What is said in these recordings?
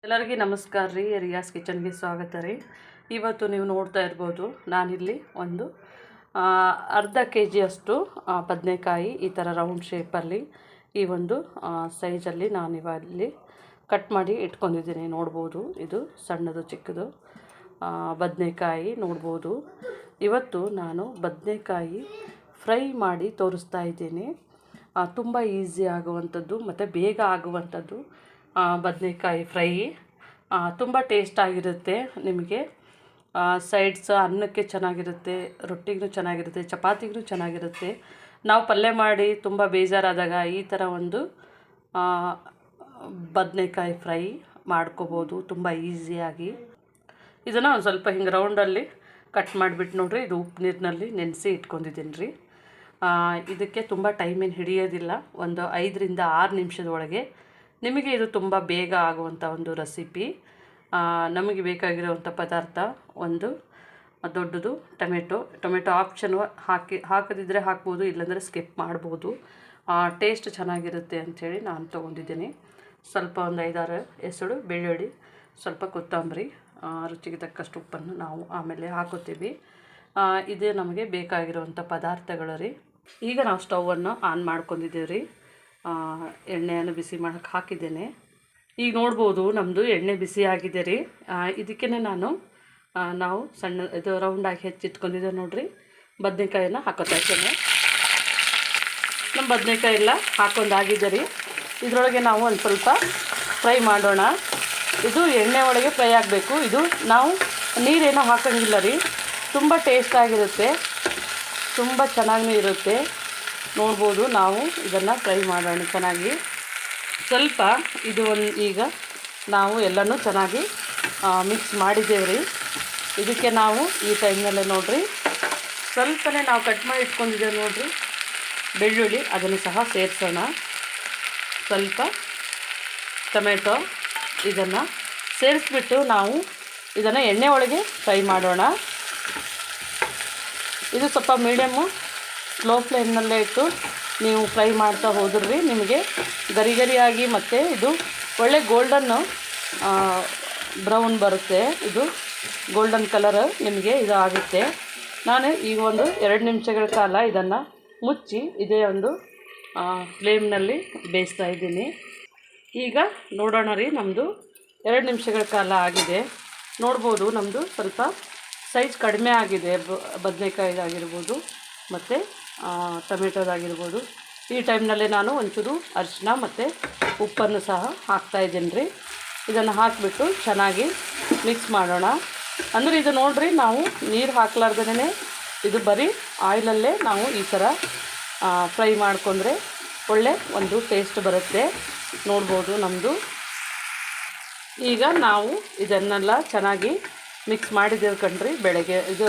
ಎಲ್ಲರಿಗೂ ನಮಸ್ಕಾರ ರೀ. ರಿಯಾಸ್ ಕಿಚನ್ಗೆ ಸ್ವಾಗತ ರೀ. ಇವತ್ತು ನೀವು ನೋಡ್ತಾ ಇರ್ಬೋದು, ನಾನಿಲ್ಲಿ ಒಂದು ಅರ್ಧ ಕೆ ಜಿಯಷ್ಟು ಬದನೆಕಾಯಿ ಈ ಥರ ರೌಂಡ್ ಶೇಪಲ್ಲಿ ಈ ಒಂದು ಸೈಜಲ್ಲಿ ನಾನಿವಲ್ಲಿ ಕಟ್ ಮಾಡಿ ಇಟ್ಕೊಂಡಿದ್ದೀನಿ. ನೋಡ್ಬೋದು, ಇದು ಸಣ್ಣದು ಚಿಕ್ಕದು ಬದನೆಕಾಯಿ ನೋಡ್ಬೋದು. ಇವತ್ತು ನಾನು ಬದನೆಕಾಯಿ ಫ್ರೈ ಮಾಡಿ ತೋರಿಸ್ತಾ ಇದ್ದೀನಿ. ತುಂಬ ಈಸಿ ಆಗುವಂಥದ್ದು ಮತ್ತು ಬೇಗ ಆಗುವಂಥದ್ದು ಬದನೆಕಾಯಿ ಫ್ರೈ. ತುಂಬ ಟೇಸ್ಟಾಗಿರುತ್ತೆ. ನಿಮಗೆ ಸೈಡ್ಸ್ ಅನ್ನಕ್ಕೆ ಚೆನ್ನಾಗಿರುತ್ತೆ, ರೊಟ್ಟಿಗೂ ಚೆನ್ನಾಗಿರುತ್ತೆ, ಚಪಾತಿಗೂ ಚೆನ್ನಾಗಿರುತ್ತೆ. ನಾವು ಪಲ್ಯ ಮಾಡಿ ತುಂಬ ಬೇಜಾರಾದಾಗ ಈ ಥರ ಒಂದು ಬದನೆಕಾಯಿ ಫ್ರೈ ಮಾಡ್ಕೋಬೋದು ತುಂಬ ಈಸಿಯಾಗಿ. ಇದನ್ನು ಒಂದು ಸ್ವಲ್ಪ ಹಿಂಗೆ ರೌಂಡಲ್ಲಿ ಕಟ್ ಮಾಡಿಬಿಟ್ಟು ನೋಡಿರಿ, ಇದು ಉಪ್ಪು ನೀರಿನಲ್ಲಿ ನೆನೆಸಿ ಇಟ್ಕೊಂಡಿದ್ದೀನಿ ರೀ. ಇದಕ್ಕೆ ತುಂಬ ಟೈಮೇನು ಹಿಡಿಯೋದಿಲ್ಲ. ಒಂದು 5 ರಿಂದ 6 ನಿಮಿಷದೊಳಗೆ ನಿಮಗೆ ಇದು ತುಂಬ ಬೇಗ ಆಗುವಂಥ ಒಂದು ರೆಸಿಪಿ. ನಮಗೆ ಬೇಕಾಗಿರುವಂಥ ಪದಾರ್ಥ ಒಂದು ದೊಡ್ಡದು ಟೊಮೆಟೊ ಆಪ್ಷನು ಹಾಕದಿದ್ದರೆ ಹಾಕ್ಬೋದು, ಇಲ್ಲಾಂದರೆ ಸ್ಕಿಪ್ ಮಾಡ್ಬೋದು. ಟೇಸ್ಟ್ ಚೆನ್ನಾಗಿರುತ್ತೆ ಅಂಥೇಳಿ ನಾನು ತೊಗೊಂಡಿದ್ದೀನಿ. ಸ್ವಲ್ಪ ಒಂದು 5-6 ಹೆಸರು ಬೆಳ್ಳುಳ್ಳಿ, ಸ್ವಲ್ಪ ಕೊತ್ತಂಬರಿ, ರುಚಿಗೆ ತಕ್ಕಷ್ಟು ಉಪ್ಪನ್ನು ನಾವು ಆಮೇಲೆ ಹಾಕೋತೀವಿ. ಇದೇ ನಮಗೆ ಬೇಕಾಗಿರುವಂಥ ಪದಾರ್ಥಗಳು ರೀ. ಈಗ ನಾವು ಸ್ಟವನ್ನು ಆನ್ ಮಾಡ್ಕೊಂಡಿದ್ದೀವಿ ರೀ. ಎಣ್ಣೆಯನ್ನು ಬಿಸಿ ಮಾಡೋಕ್ಕೆ ಹಾಕಿದ್ದೇನೆ. ಈಗ ನೋಡ್ಬೋದು ನಮ್ಮದು ಎಣ್ಣೆ ಬಿಸಿ ಆಗಿದೆ ರೀ. ಇದಕ್ಕೆ ನಾವು ಸಣ್ಣ ಇದು ರೌಂಡಾಗಿ ಹೆಚ್ಚಿಟ್ಕೊಂಡಿದ್ದೆ ನೋಡಿರಿ. ಬದನೆಕಾಯನ್ನು ಹಾಕೋತಾ ಇದ್ದೇನೆ. ನಮ್ಮ ಬದನೆಕಾಯಿ ಎಲ್ಲ ಹಾಕೊಂಡಾಗಿದೆ ರೀ. ಇದರೊಳಗೆ ನಾವು ಒಂದು ಸ್ವಲ್ಪ ಫ್ರೈ ಮಾಡೋಣ. ಇದು ಎಣ್ಣೆ ಒಳಗೆ ಫ್ರೈ ಆಗಬೇಕು. ಇದು ನಾವು ನೀರೇನೋ ಹಾಕೋಂಗಿಲ್ಲ ರೀ. ತುಂಬ ಟೇಸ್ಟಾಗಿರುತ್ತೆ, ತುಂಬ ಚೆನ್ನಾಗಿ ಇರುತ್ತೆ. ನೋಡ್ಬೋದು, ನಾವು ಇದನ್ನು ಫ್ರೈ ಮಾಡೋಣ ಚೆನ್ನಾಗಿ. ಸ್ವಲ್ಪ ಇದು ಈಗ ನಾವು ಎಲ್ಲನೂ ಚೆನ್ನಾಗಿ ಮಿಕ್ಸ್ ಮಾಡಿದ್ದೇವೆ ರೀ. ಇದಕ್ಕೆ ನಾವು ಈ ಟೈಮ್ನಲ್ಲೇ ನೋಡಿರಿ ಸ್ವಲ್ಪನೇ ನಾವು ಕಟ್ ಮಾಡಿ ಇಟ್ಕೊಂಡಿದ್ದೇವೆ ನೋಡಿರಿ ಬೆಳ್ಳುಳ್ಳಿ, ಅದನ್ನು ಸಹ ಸೇರಿಸೋಣ. ಸ್ವಲ್ಪ ಟೊಮೆಟೊ ಇದನ್ನು ಸೇರಿಸ್ಬಿಟ್ಟು ನಾವು ಇದನ್ನು ಎಣ್ಣೆ ಒಳಗೆ ಫ್ರೈ ಮಾಡೋಣ. ಇದು ಸ್ವಲ್ಪ ಮೀಡಿಯಮ್ಮು ಸ್ಲೋ ಫ್ಲೇಮ್ನಲ್ಲೇ ಇಟ್ಟು ನೀವು ಫ್ರೈ ಮಾಡ್ತಾ ಹೋದ್ರಿ ನಿಮಗೆ ಗರಿಗರಿಯಾಗಿ ಮತ್ತು ಇದು ಒಳ್ಳೆ ಗೋಲ್ಡನ್ನು ಬ್ರೌನ್ ಬರುತ್ತೆ. ಇದು ಗೋಲ್ಡನ್ ಕಲರ್ ನಿಮಗೆ ಇದು ಆಗುತ್ತೆ. ನಾನು ಈಗ ಒಂದು 2 ನಿಮಿಷಗಳ ಕಾಲ ಇದನ್ನು ಮುಚ್ಚಿ ಇದೇ ಒಂದು ಫ್ಲೇಮ್ನಲ್ಲಿ ಬೇಯಿಸ್ತಾ ಇದ್ದೀನಿ. ಈಗ ನೋಡೋಣ ರೀ, ನಮ್ಮದು 2 ನಿಮಿಷಗಳ ಕಾಲ ಆಗಿದೆ. ನೋಡ್ಬೋದು, ನಮ್ಮದು ಸ್ವಲ್ಪ ಸೈಜ್ ಕಡಿಮೆ ಆಗಿದೆ. ಬದನೆಕಾಯಿದಾಗಿರ್ಬೋದು ಮತ್ತು ಟೊಮೆಟೊದಾಗಿರ್ಬೋದು. ಈ ಟೈಮ್ನಲ್ಲೇ ನಾನು ಒಂಚೂರು ಅರಿಶಿನ ಮತ್ತು ಉಪ್ಪನ್ನು ಸಹ ಹಾಕ್ತಾಯಿದ್ದೀನಿ ರೀ. ಇದನ್ನು ಹಾಕಿಬಿಟ್ಟು ಚೆನ್ನಾಗಿ ಮಿಕ್ಸ್ ಮಾಡೋಣ. ಅಂದರೆ ಇದು ನೋಡಿರಿ, ನಾವು ನೀರು ಹಾಕ್ಲಾರ್ದೇ ಇದು ಬರೀ ಆಯಿಲಲ್ಲೇ ನಾವು ಈ ಥರ ಫ್ರೈ ಮಾಡ್ಕೊಂಡ್ರೆ ಒಳ್ಳೆ ಒಂದು ಟೇಸ್ಟ್ ಬರುತ್ತೆ. ನೋಡ್ಬೋದು ನಮ್ಮದು. ಈಗ ನಾವು ಇದನ್ನೆಲ್ಲ ಚೆನ್ನಾಗಿ ಮಿಕ್ಸ್ ಮಾಡಿದ್ದೇವೆ ಕಣ್ರಿ. ಇದು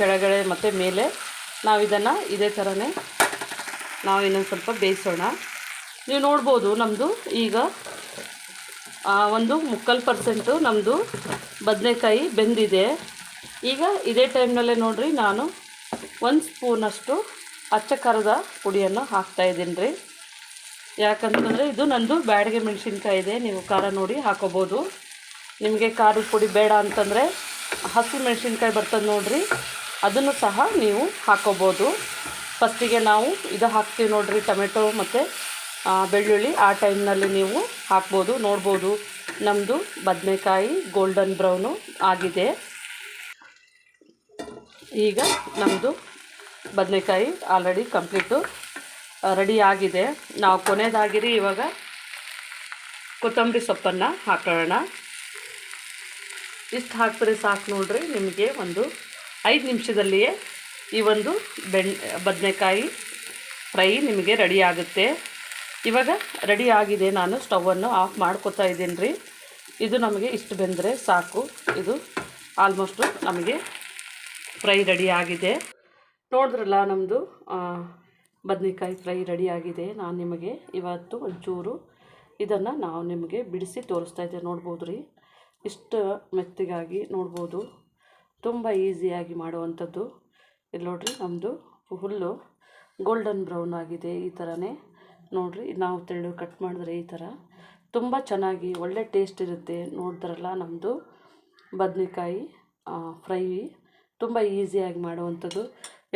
ಕೆಳಗಡೆ ಮತ್ತು ಮೇಲೆ ನಾವು ಇದನ್ನು ಇದೇ ಥರನೇ ನಾವು ಇನ್ನೊಂದು ಸ್ವಲ್ಪ ಬೇಯಿಸೋಣ. ನೀವು ನೋಡ್ಬೋದು, ನಮ್ಮದು ಈಗ ಒಂದು 3/4% ನಮ್ಮದು ಬದನೆಕಾಯಿ ಬೆಂದಿದೆ. ಈಗ ಇದೇ ಟೈಮ್ನಲ್ಲೇ ನೋಡಿರಿ, ನಾನು 1 ಸ್ಪೂನಷ್ಟು ಅಚ್ಚ ಖಾರದ ಪುಡಿಯನ್ನು ಹಾಕ್ತಾಯಿದ್ದೀನಿ ರೀ. ಯಾಕಂತಂದರೆ ಇದು ನಂದು ಬ್ಯಾಡಗೆ ಮೆಣಸಿನ್ಕಾಯಿ ಇದೆ, ನೀವು ಖಾರ ನೋಡಿ ಹಾಕೋಬೋದು. ನಿಮಗೆ ಖಾರದ ಪುಡಿ ಬೇಡ ಅಂತಂದರೆ ಹಸಿ ಮೆಣಸಿನ್ಕಾಯಿ ಬರ್ತದೆ ನೋಡಿರಿ, ಅದನ್ನು ಸಹ ನೀವು ಹಾಕೋಬೋದು. ಫಸ್ಟಿಗೆ ನಾವು ಇದು ಹಾಕ್ತೀವಿ ನೋಡಿರಿ, ಟೊಮೆಟೊ ಮತ್ತು ಬೆಳ್ಳುಳ್ಳಿ. ಆ ಟೈಮ್ನಲ್ಲಿ ನೀವು ಹಾಕ್ಬೋದು. ನೋಡ್ಬೋದು, ನಮ್ಮದು ಬದನೆಕಾಯಿ ಗೋಲ್ಡನ್ ಬ್ರೌನು ಆಗಿದೆ. ಈಗ ನಮ್ಮದು ಬದನೆಕಾಯಿ ಆಲ್ರೆಡಿ ಕಂಪ್ಲೀಟು ರೆಡಿ ಆಗಿದೆ. ನಾವು ಕೊನೆಯದಾಗಿರಿ ಇವಾಗ ಕೊತ್ತಂಬರಿ ಸೊಪ್ಪನ್ನು ಹಾಕೋಣ. ಇಷ್ಟು ಹಾಕಿದ್ರೆ ಸಾಕು ನೋಡ್ರಿ. ನಿಮಗೆ ಒಂದು 5 ನಿಮಿಷದಲ್ಲಿಯೇ ಈ ಒಂದು ಬದನೆಕಾಯಿ ಫ್ರೈ ನಿಮಗೆ ರೆಡಿ ಆಗುತ್ತೆ. ಇವಾಗ ರೆಡಿ ಆಗಿದೆ. ನಾನು ಸ್ಟವನ್ನು ಆಫ್ ಮಾಡ್ಕೊತಾ ಇದ್ದೀನಿ ರೀ. ಇದು ನಮಗೆ ಇಷ್ಟು ಬೆಂದರೆ ಸಾಕು. ಇದು ಆಲ್ಮೋಸ್ಟು ನಮಗೆ ಫ್ರೈ ರೆಡಿ ಆಗಿದೆ. ನೋಡಿದ್ರಲ್ಲ, ನಮ್ಮದು ಬದನೆಕಾಯಿ ಫ್ರೈ ರೆಡಿ ಆಗಿದೆ. ನಾನು ನಿಮಗೆ ಇವತ್ತು ಒಂಚೂರು ಇದನ್ನು ನಾವು ನಿಮಗೆ ಬಿಡಿಸಿ ತೋರಿಸ್ತಾ ಇದ್ದೆ. ನೋಡ್ಬೋದು ರೀ, ಇಷ್ಟು ಮೆತ್ತಗಾಗಿ. ನೋಡ್ಬೋದು, ತುಂಬ ಈಸಿಯಾಗಿ ಮಾಡುವಂಥದ್ದು. ಇಲ್ಲಿ ನೋಡಿರಿ, ನಮ್ಮದು ಫುಲ್ಲು ಗೋಲ್ಡನ್ ಬ್ರೌನ್ ಆಗಿದೆ. ಈ ಥರನೇ ನೋಡಿರಿ, ನಾವು ತೆಳು ಕಟ್ ಮಾಡಿದ್ರೆ ಈ ಥರ ತುಂಬ ಚೆನ್ನಾಗಿ ಒಳ್ಳೆ ಟೇಸ್ಟ್ ಇರುತ್ತೆ. ನೋಡಿದ್ರಲ್ಲ ನಮ್ಮದು ಬದನೇಕಾಯಿ ಫ್ರೈ ತುಂಬ ಈಸಿಯಾಗಿ ಮಾಡುವಂಥದ್ದು.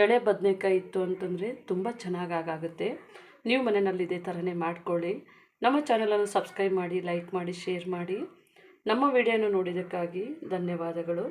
ಎಳೆ ಬದನೇಕಾಯಿ ಇತ್ತು ಅಂತಂದರೆ ತುಂಬ ಚೆನ್ನಾಗಿ ಆಗುತ್ತೆ. ನೀವು ಮನೆಯಲ್ಲಿ ಇದೇ ಥರನೇ ಮಾಡ್ಕೊಳ್ಳಿ. ನಮ್ಮ ಚಾನಲನ್ನು ಸಬ್ಸ್ಕ್ರೈಬ್ ಮಾಡಿ, ಲೈಕ್ ಮಾಡಿ, ಶೇರ್ ಮಾಡಿ. ನಮ್ಮ ವಿಡಿಯೋನ ನೋಡಿದ್ದಕ್ಕಾಗಿ ಧನ್ಯವಾದಗಳು.